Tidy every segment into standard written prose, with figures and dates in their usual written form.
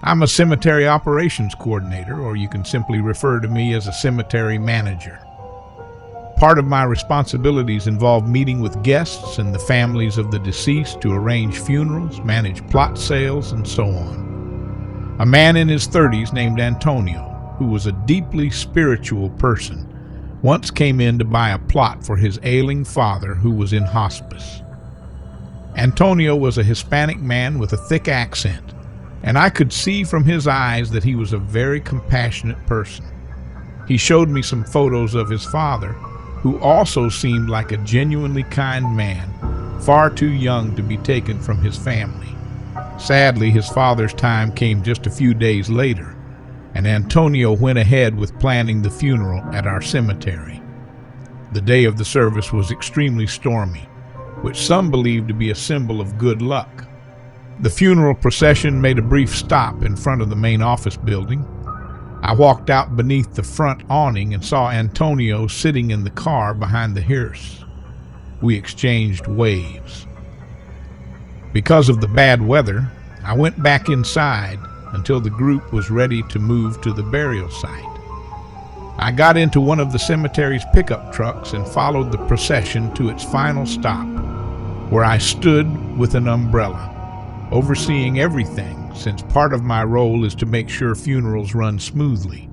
I'm a cemetery operations coordinator, or you can simply refer to me as a cemetery manager. Part of my responsibilities involve meeting with guests and the families of the deceased to arrange funerals, manage plot sales, and so on. A man in his 30s named Antonio, who was a deeply spiritual person, once came in to buy a plot for his ailing father who was in hospice. Antonio was a Hispanic man with a thick accent, and I could see from his eyes that he was a very compassionate person. He showed me some photos of his father, who also seemed like a genuinely kind man, far too young to be taken from his family. Sadly, his father's time came just a few days later, and Antonio went ahead with planning the funeral at our cemetery. The day of the service was extremely stormy, which some believed to be a symbol of good luck. The funeral procession made a brief stop in front of the main office building. I walked out beneath the front awning and saw Antonio sitting in the car behind the hearse. We exchanged waves. Because of the bad weather, I went back inside until the group was ready to move to the burial site. I got into one of the cemetery's pickup trucks and followed the procession to its final stop, where I stood with an umbrella, overseeing everything, since part of my role is to make sure funerals run smoothly.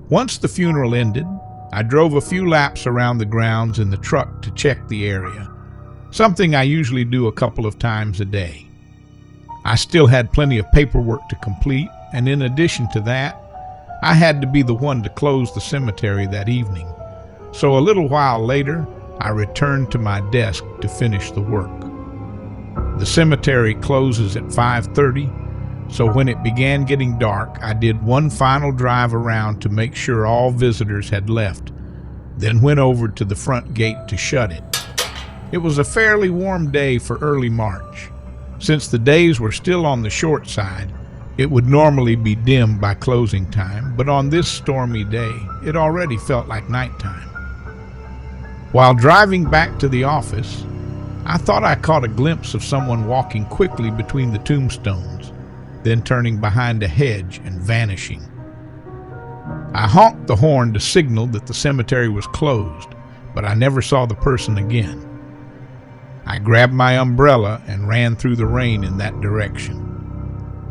Once the funeral ended, I drove a few laps around the grounds in the truck to check the area, something I usually do a couple of times a day. I still had plenty of paperwork to complete, and in addition to that, I had to be the one to close the cemetery that evening. So a little while later, I returned to my desk to finish the work. The cemetery closes at 5:30, so when it began getting dark, I did one final drive around to make sure all visitors had left, then went over to the front gate to shut it. It was a fairly warm day for early March. Since the days were still on the short side, it would normally be dim by closing time, but on this stormy day, it already felt like nighttime. While driving back to the office, I thought I caught a glimpse of someone walking quickly between the tombstones, then turning behind a hedge and vanishing. I honked the horn to signal that the cemetery was closed, but I never saw the person again. I grabbed my umbrella and ran through the rain in that direction.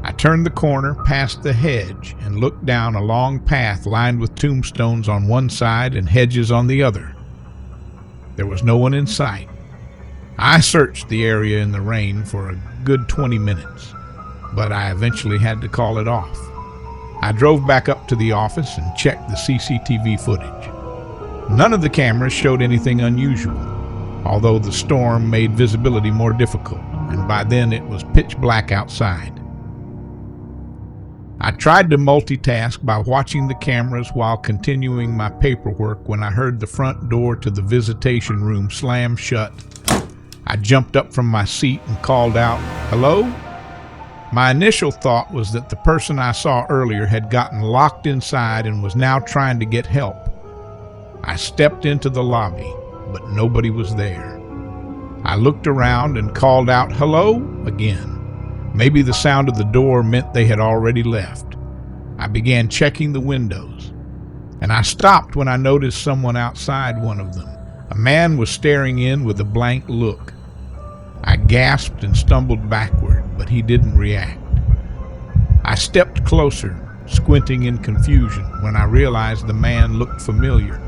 I turned the corner past the hedge and looked down a long path lined with tombstones on one side and hedges on the other. There was no one in sight. I searched the area in the rain for a good 20 minutes, but I eventually had to call it off. I drove back up to the office and checked the CCTV footage. None of the cameras showed anything unusual, although the storm made visibility more difficult, and by then it was pitch black outside. I tried to multitask by watching the cameras while continuing my paperwork when I heard the front door to the visitation room slam shut. I jumped up from my seat and called out, "Hello?" My initial thought was that the person I saw earlier had gotten locked inside and was now trying to get help. I stepped into the lobby, but nobody was there. I looked around and called out, "Hello?" again. Maybe the sound of the door meant they had already left. I began checking the windows, and I stopped when I noticed someone outside one of them. A man was staring in with a blank look. I gasped and stumbled backward, but he didn't react. I stepped closer, squinting in confusion, when I realized the man looked familiar.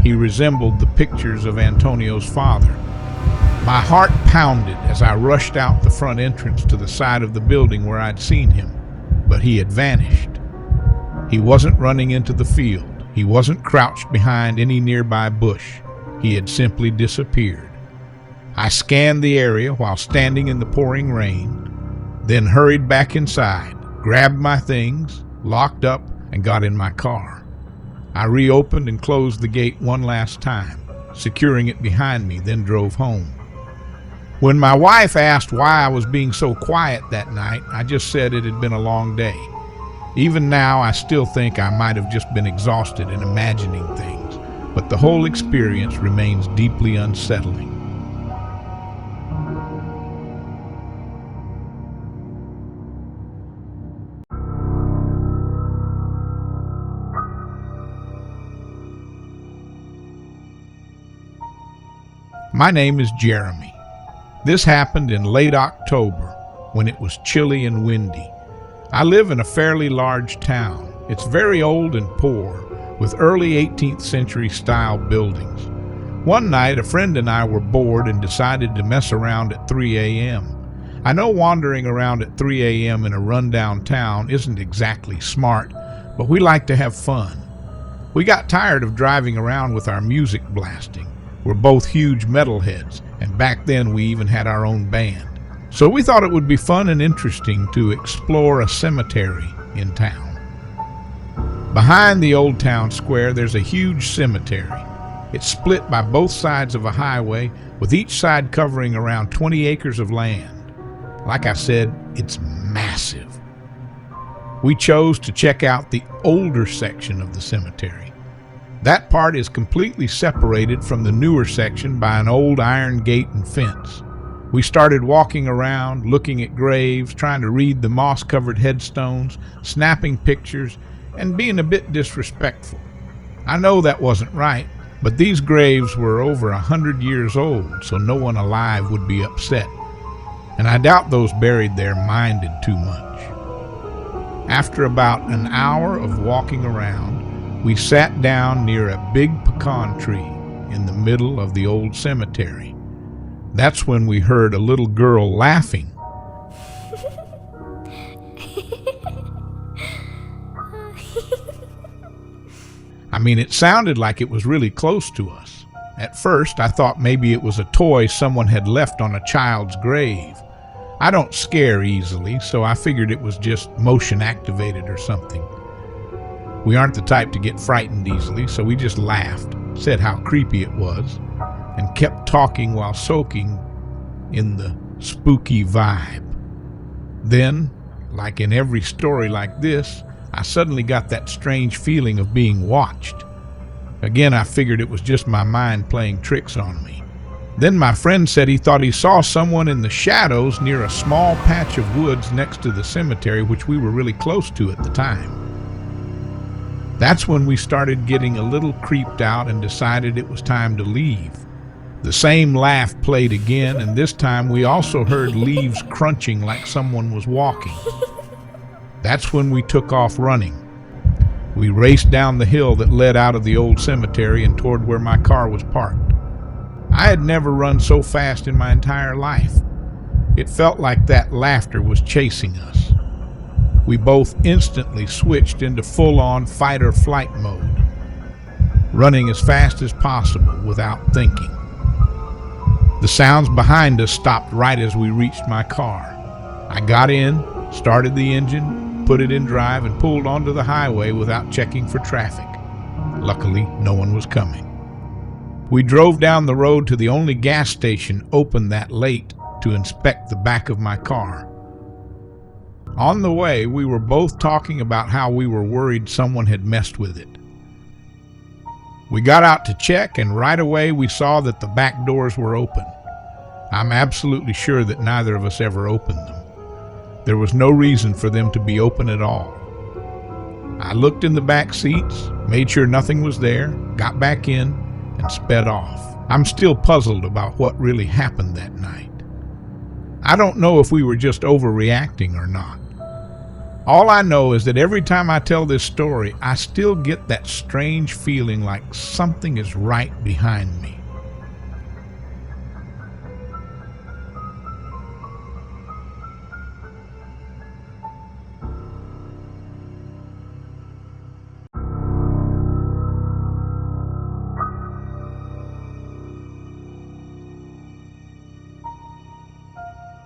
He resembled the pictures of Antonio's father. My heart pounded as I rushed out the front entrance to the side of the building where I'd seen him, but he had vanished. He wasn't running into the field. He wasn't crouched behind any nearby bush. He had simply disappeared. I scanned the area while standing in the pouring rain, then hurried back inside, grabbed my things, locked up, and got in my car. I reopened and closed the gate one last time, securing it behind me, then drove home. When my wife asked why I was being so quiet that night, I just said it had been a long day. Even now, I still think I might have just been exhausted and imagining things, but the whole experience remains deeply unsettling. My name is Jeremy. This happened in late October when it was chilly and windy. I live in a fairly large town. It's very old and poor, with early 18th century style buildings. One night, a friend and I were bored and decided to mess around at 3 a.m. I know wandering around at 3 a.m. in a rundown town isn't exactly smart, but we like to have fun. We got tired of driving around with our music blasting. We're both huge metalheads, and back then we even had our own band. So we thought it would be fun and interesting to explore a cemetery in town. Behind the old town square, there's a huge cemetery. It's split by both sides of a highway, with each side covering around 20 acres of land. Like I said, it's massive. We chose to check out the older section of the cemetery. That part is completely separated from the newer section by an old iron gate and fence. We started walking around, looking at graves, trying to read the moss-covered headstones, snapping pictures, and being a bit disrespectful. I know that wasn't right, but these graves were over 100 years old, so no one alive would be upset. And I doubt those buried there minded too much. After about an hour of walking around, we sat down near a big pecan tree in the middle of the old cemetery. That's when we heard a little girl laughing. I mean, it sounded like it was really close to us. At first, I thought maybe it was a toy someone had left on a child's grave. I don't scare easily, so I figured it was just motion activated or something. We aren't the type to get frightened easily, so we just laughed, said how creepy it was, and kept talking while soaking in the spooky vibe. Then, like in every story like this, I suddenly got that strange feeling of being watched. Again, I figured it was just my mind playing tricks on me. Then my friend said he thought he saw someone in the shadows near a small patch of woods next to the cemetery, which we were really close to at the time. That's when we started getting a little creeped out and decided it was time to leave. The same laugh played again, and this time we also heard leaves crunching like someone was walking. That's when we took off running. We raced down the hill that led out of the old cemetery and toward where my car was parked. I had never run so fast in my entire life. It felt like that laughter was chasing us. We both instantly switched into full-on fight-or-flight mode, running as fast as possible without thinking. The sounds behind us stopped right as we reached my car. I got in, started the engine, put it in drive, and pulled onto the highway without checking for traffic. Luckily, no one was coming. We drove down the road to the only gas station open that late to inspect the back of my car. On the way, we were both talking about how we were worried someone had messed with it. We got out to check, and right away we saw that the back doors were open. I'm absolutely sure that neither of us ever opened them. There was no reason for them to be open at all. I looked in the back seats, made sure nothing was there, got back in, and sped off. I'm still puzzled about what really happened that night. I don't know if we were just overreacting or not. All I know is that every time I tell this story, I still get that strange feeling like something is right behind me.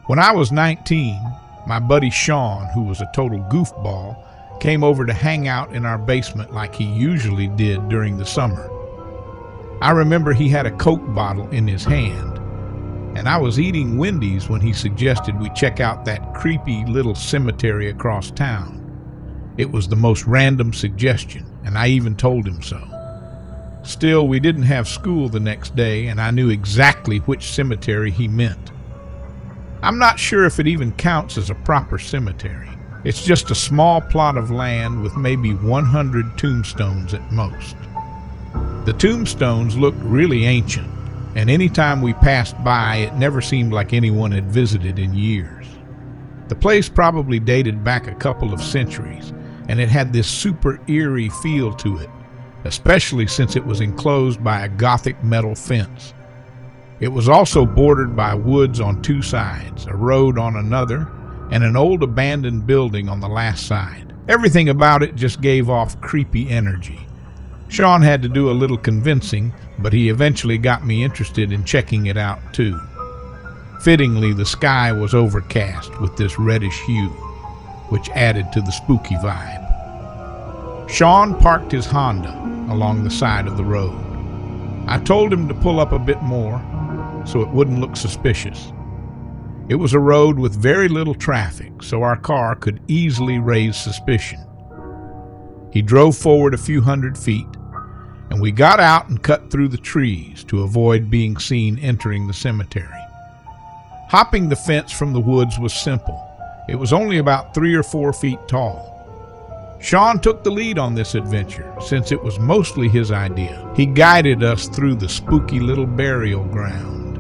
When I was 19, my buddy Sean, who was a total goofball, came over to hang out in our basement like he usually did during the summer. I remember he had a Coke bottle in his hand, and I was eating Wendy's when he suggested we check out that creepy little cemetery across town. It was the most random suggestion, and I even told him so. Still, we didn't have school the next day, and I knew exactly which cemetery he meant. I'm not sure if it even counts as a proper cemetery. It's just a small plot of land with maybe 100 tombstones at most. The tombstones looked really ancient, and any time we passed by, it never seemed like anyone had visited in years. The place probably dated back a couple of centuries, and it had this super eerie feel to it, especially since it was enclosed by a Gothic metal fence. It was also bordered by woods on two sides, a road on another, and an old abandoned building on the last side. Everything about it just gave off creepy energy. Sean had to do a little convincing, but he eventually got me interested in checking it out too. Fittingly, the sky was overcast with this reddish hue, which added to the spooky vibe. Sean parked his Honda along the side of the road. I told him to pull up a bit more so it wouldn't look suspicious. It was a road with very little traffic, so our car could easily raise suspicion. He drove forward a few hundred feet, and we got out and cut through the trees to avoid being seen entering the cemetery. Hopping the fence from the woods was simple. It was only about 3 or 4 feet tall. Sean took the lead on this adventure, since it was mostly his idea. He guided us through the spooky little burial ground,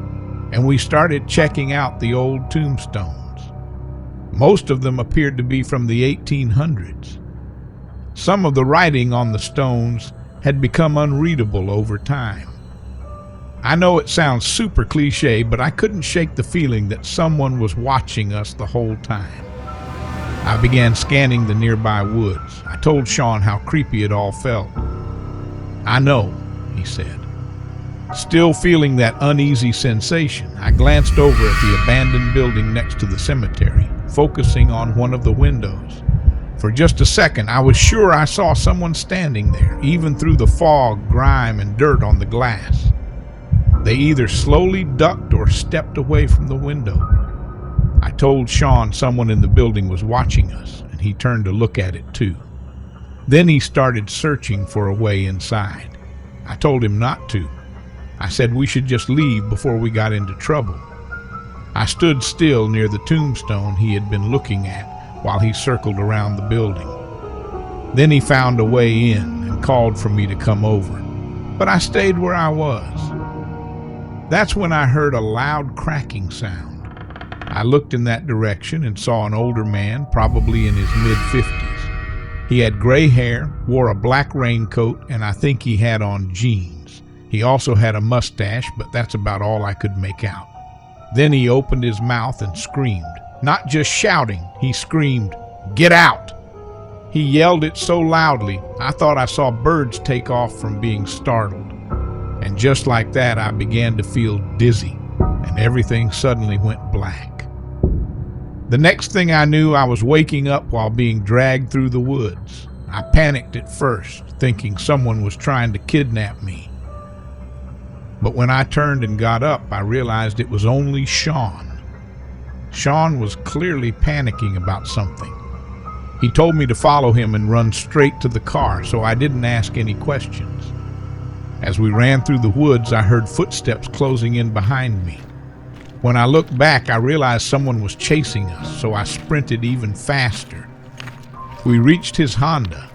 and we started checking out the old tombstones. Most of them appeared to be from the 1800s. Some of the writing on the stones had become unreadable over time. I know it sounds super cliche, but I couldn't shake the feeling that someone was watching us the whole time. I began scanning the nearby woods. I told Sean how creepy it all felt. "I know," he said. Still feeling that uneasy sensation, I glanced over at the abandoned building next to the cemetery, focusing on one of the windows. For just a second, I was sure I saw someone standing there, even through the fog, grime, and dirt on the glass. They either slowly ducked or stepped away from the window. I told Sean someone in the building was watching us, and he turned to look at it too. Then he started searching for a way inside. I told him not to. I said we should just leave before we got into trouble. I stood still near the tombstone he had been looking at while he circled around the building. Then he found a way in and called for me to come over, but I stayed where I was. That's when I heard a loud cracking sound. I looked in that direction and saw an older man, probably in his mid-50s. He had gray hair, wore a black raincoat, and I think he had on jeans. He also had a mustache, but that's about all I could make out. Then he opened his mouth and screamed. Not just shouting, he screamed, "Get out!" He yelled it so loudly, I thought I saw birds take off from being startled. And just like that, I began to feel dizzy, and everything suddenly went black. The next thing I knew, I was waking up while being dragged through the woods. I panicked at first, thinking someone was trying to kidnap me. But when I turned and got up, I realized it was only Sean. Sean was clearly panicking about something. He told me to follow him and run straight to the car, so I didn't ask any questions. As we ran through the woods, I heard footsteps closing in behind me. When I looked back, I realized someone was chasing us, so I sprinted even faster. We reached his Honda,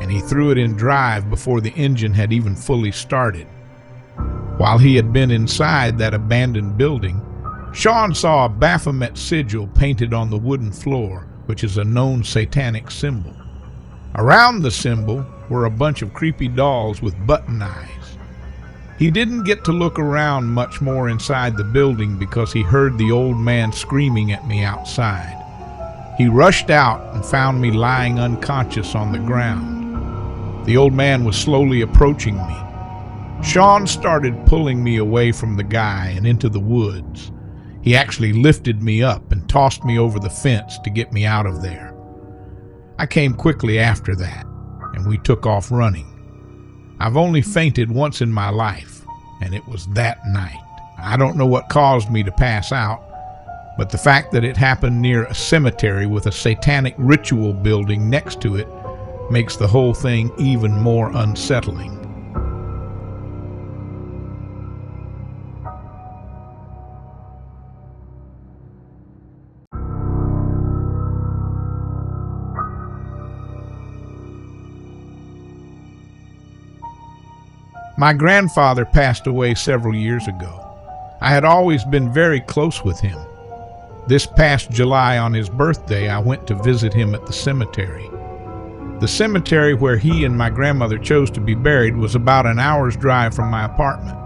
and he threw it in drive before the engine had even fully started. While he had been inside that abandoned building, Sean saw a Baphomet sigil painted on the wooden floor, which is a known satanic symbol. Around the symbol were a bunch of creepy dolls with button eyes. He didn't get to look around much more inside the building because he heard the old man screaming at me outside. He rushed out and found me lying unconscious on the ground. The old man was slowly approaching me. Sean started pulling me away from the guy and into the woods. He actually lifted me up and tossed me over the fence to get me out of there. I came quickly after that, and we took off running. I've only fainted once in my life, and it was that night. I don't know what caused me to pass out, but the fact that it happened near a cemetery with a satanic ritual building next to it makes the whole thing even more unsettling. My grandfather passed away several years ago. I had always been very close with him. This past July, on his birthday, I went to visit him at the cemetery. The cemetery where he and my grandmother chose to be buried was about an hour's drive from my apartment.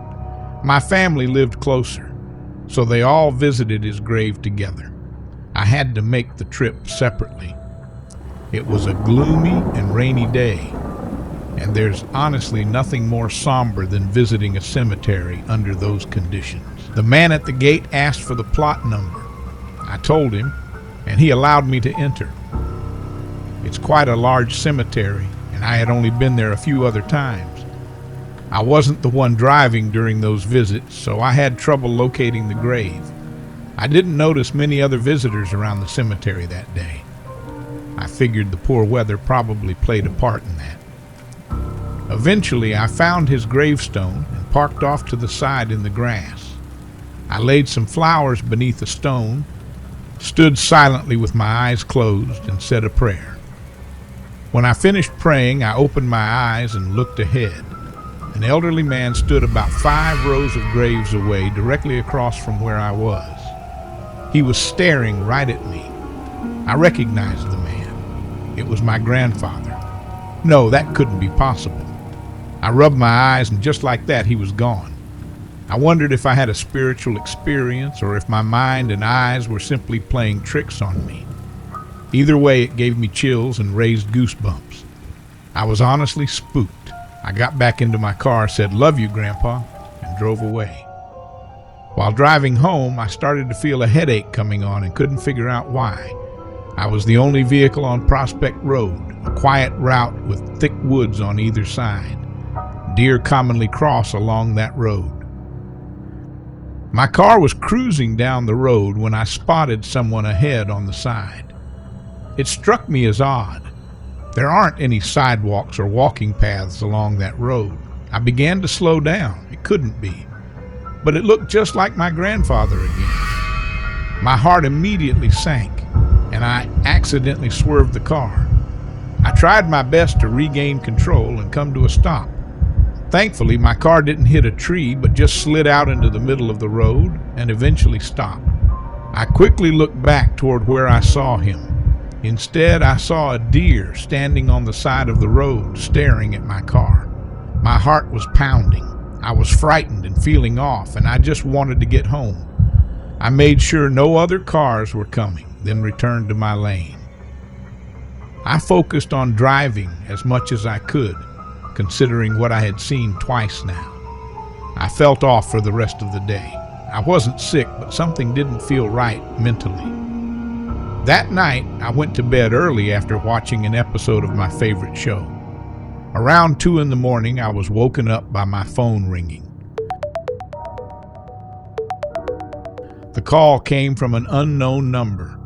My family lived closer, so they all visited his grave together. I had to make the trip separately. It was a gloomy and rainy day, and there's honestly nothing more somber than visiting a cemetery under those conditions. The man at the gate asked for the plot number. I told him, and he allowed me to enter. It's quite a large cemetery, and I had only been there a few other times. I wasn't the one driving during those visits, so I had trouble locating the grave. I didn't notice many other visitors around the cemetery that day. I figured the poor weather probably played a part in that. Eventually, I found his gravestone and parked off to the side in the grass. I laid some flowers beneath a stone, stood silently with my eyes closed, and said a prayer. When I finished praying, I opened my eyes and looked ahead. An elderly man stood about 5 rows of graves away, directly across from where I was. He was staring right at me. I recognized the man. It was my grandfather. No, that couldn't be possible. I rubbed my eyes, and just like that, he was gone. I wondered if I had a spiritual experience or if my mind and eyes were simply playing tricks on me. Either way, it gave me chills and raised goosebumps. I was honestly spooked. I got back into my car, said, "Love you, Grandpa," and drove away. While driving home, I started to feel a headache coming on and couldn't figure out why. I was the only vehicle on Prospect Road, a quiet route with thick woods on either side. Deer commonly cross along that road. My car was cruising down the road when I spotted someone ahead on the side. It struck me as odd. There aren't any sidewalks or walking paths along that road. I began to slow down. It couldn't be. But it looked just like my grandfather again. My heart immediately sank, and I accidentally swerved the car. I tried my best to regain control and come to a stop. Thankfully, my car didn't hit a tree, but just slid out into the middle of the road and eventually stopped. I quickly looked back toward where I saw him. Instead, I saw a deer standing on the side of the road, staring at my car. My heart was pounding. I was frightened and feeling off, and I just wanted to get home. I made sure no other cars were coming, then returned to my lane. I focused on driving as much as I could, considering what I had seen twice now. I felt off for the rest of the day. I wasn't sick, but something didn't feel right mentally. That night, I went to bed early after watching an episode of my favorite show. Around 2 in the morning, I was woken up by my phone ringing. The call came from an unknown number.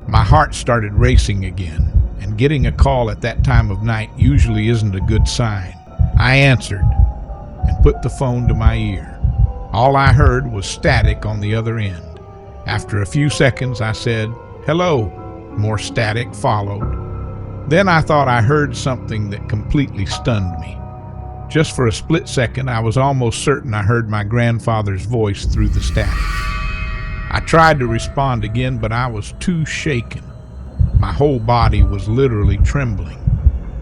My heart started racing again, and getting a call at that time of night usually isn't a good sign. I answered and put the phone to my ear. All I heard was static on the other end. After a few seconds, I said, "Hello." More static followed. Then I thought I heard something that completely stunned me. Just for a split second, I was almost certain I heard my grandfather's voice through the static. I tried to respond again, but I was too shaken. My whole body was literally trembling.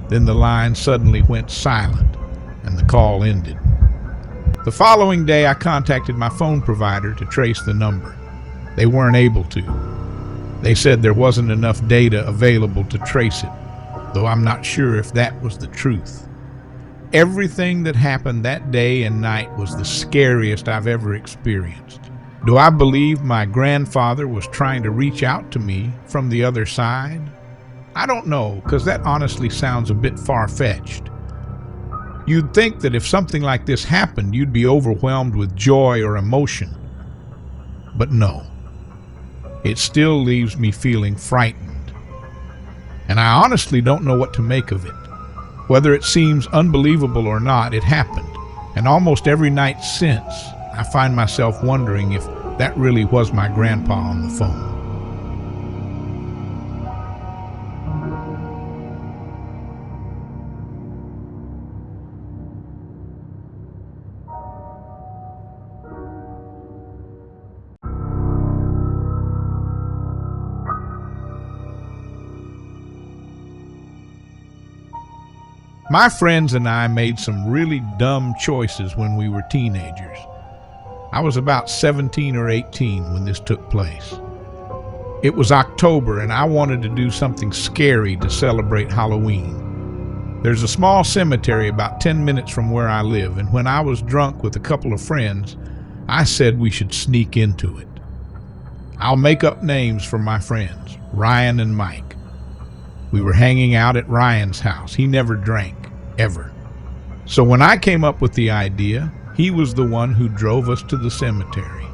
Then the line suddenly went silent, and the call ended. The following day, I contacted my phone provider to trace the number. They weren't able to. They said there wasn't enough data available to trace it, though I'm not sure if that was the truth. Everything that happened that day and night was the scariest I've ever experienced. Do I believe my grandfather was trying to reach out to me from the other side? I don't know, because that honestly sounds a bit far-fetched. You'd think that if something like this happened, you'd be overwhelmed with joy or emotion. But no. It still leaves me feeling frightened. And I honestly don't know what to make of it. Whether it seems unbelievable or not, it happened. And almost every night since, I find myself wondering if that really was my grandpa on the phone. My friends and I made some really dumb choices when we were teenagers. I was about 17 or 18 when this took place. It was October and I wanted to do something scary to celebrate Halloween. There's a small cemetery about 10 minutes from where I live, and when I was drunk with a couple of friends, I said we should sneak into it. I'll make up names for my friends, Ryan and Mike. We were hanging out at Ryan's house. He never drank, ever. So when I came up with the idea, he was the one who drove us to the cemetery.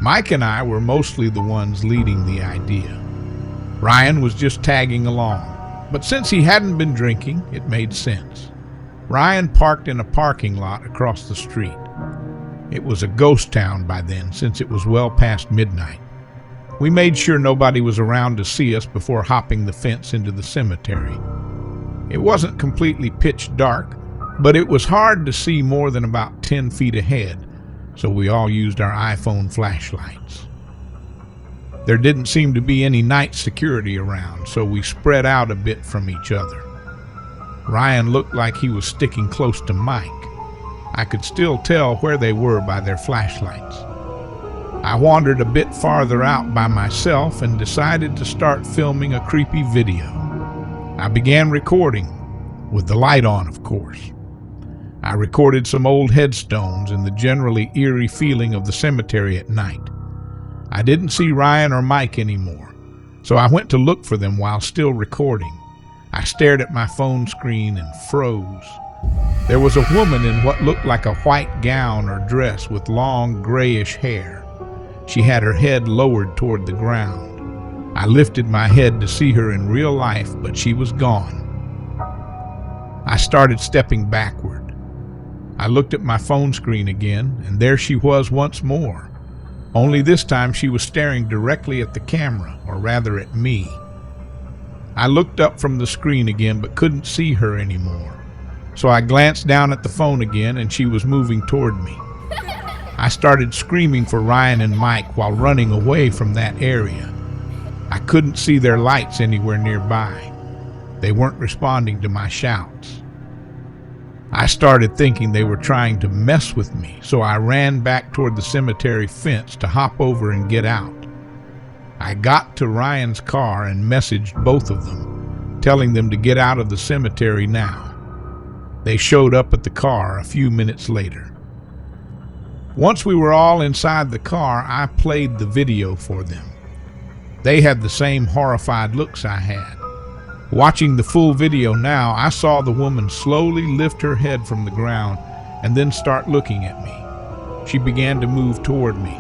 Mike and I were mostly the ones leading the idea. Ryan was just tagging along, but since he hadn't been drinking, it made sense. Ryan parked in a parking lot across the street. It was a ghost town by then, since it was well past midnight. We made sure nobody was around to see us before hopping the fence into the cemetery. It wasn't completely pitch dark, but it was hard to see more than about 10 feet ahead, so we all used our iPhone flashlights. There didn't seem to be any night security around, so we spread out a bit from each other. Ryan looked like he was sticking close to Mike. I could still tell where they were by their flashlights. I wandered a bit farther out by myself and decided to start filming a creepy video. I began recording, with the light on, of course. I recorded some old headstones and the generally eerie feeling of the cemetery at night. I didn't see Ryan or Mike anymore, so I went to look for them while still recording. I stared at my phone screen and froze. There was a woman in what looked like a white gown or dress with long grayish hair. She had her head lowered toward the ground. I lifted my head to see her in real life, but she was gone. I started stepping backward. I looked at my phone screen again, and there she was once more. Only this time she was staring directly at the camera, or rather at me. I looked up from the screen again, but couldn't see her anymore. So I glanced down at the phone again, and she was moving toward me. I started screaming for Ryan and Mike while running away from that area. I couldn't see their lights anywhere nearby. They weren't responding to my shouts. I started thinking they were trying to mess with me, so I ran back toward the cemetery fence to hop over and get out. I got to Ryan's car and messaged both of them, telling them to get out of the cemetery now. They showed up at the car a few minutes later. Once we were all inside the car, I played the video for them. They had the same horrified looks I had. Watching the full video now, I saw the woman slowly lift her head from the ground and then start looking at me. She began to move toward me.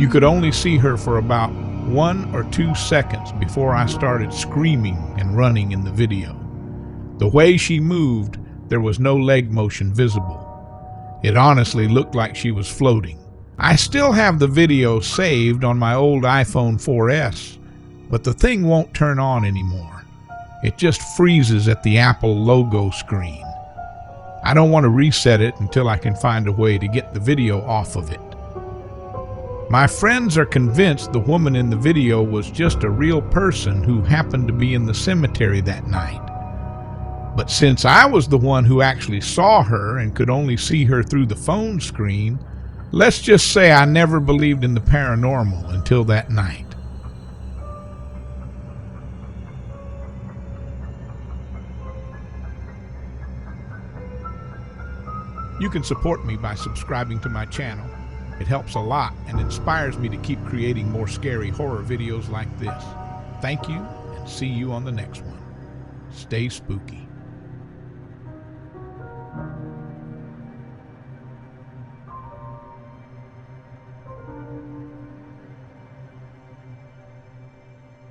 You could only see her for about 1 or 2 seconds before I started screaming and running in the video. The way she moved, there was no leg motion visible. It honestly looked like she was floating. I still have the video saved on my old iPhone 4S, but the thing won't turn on anymore. It just freezes at the Apple logo screen. I don't want to reset it until I can find a way to get the video off of it. My friends are convinced the woman in the video was just a real person who happened to be in the cemetery that night. But since I was the one who actually saw her and could only see her through the phone screen, let's just say I never believed in the paranormal until that night. You can support me by subscribing to my channel. It helps a lot and inspires me to keep creating more scary horror videos like this. Thank you, and see you on the next one. Stay spooky.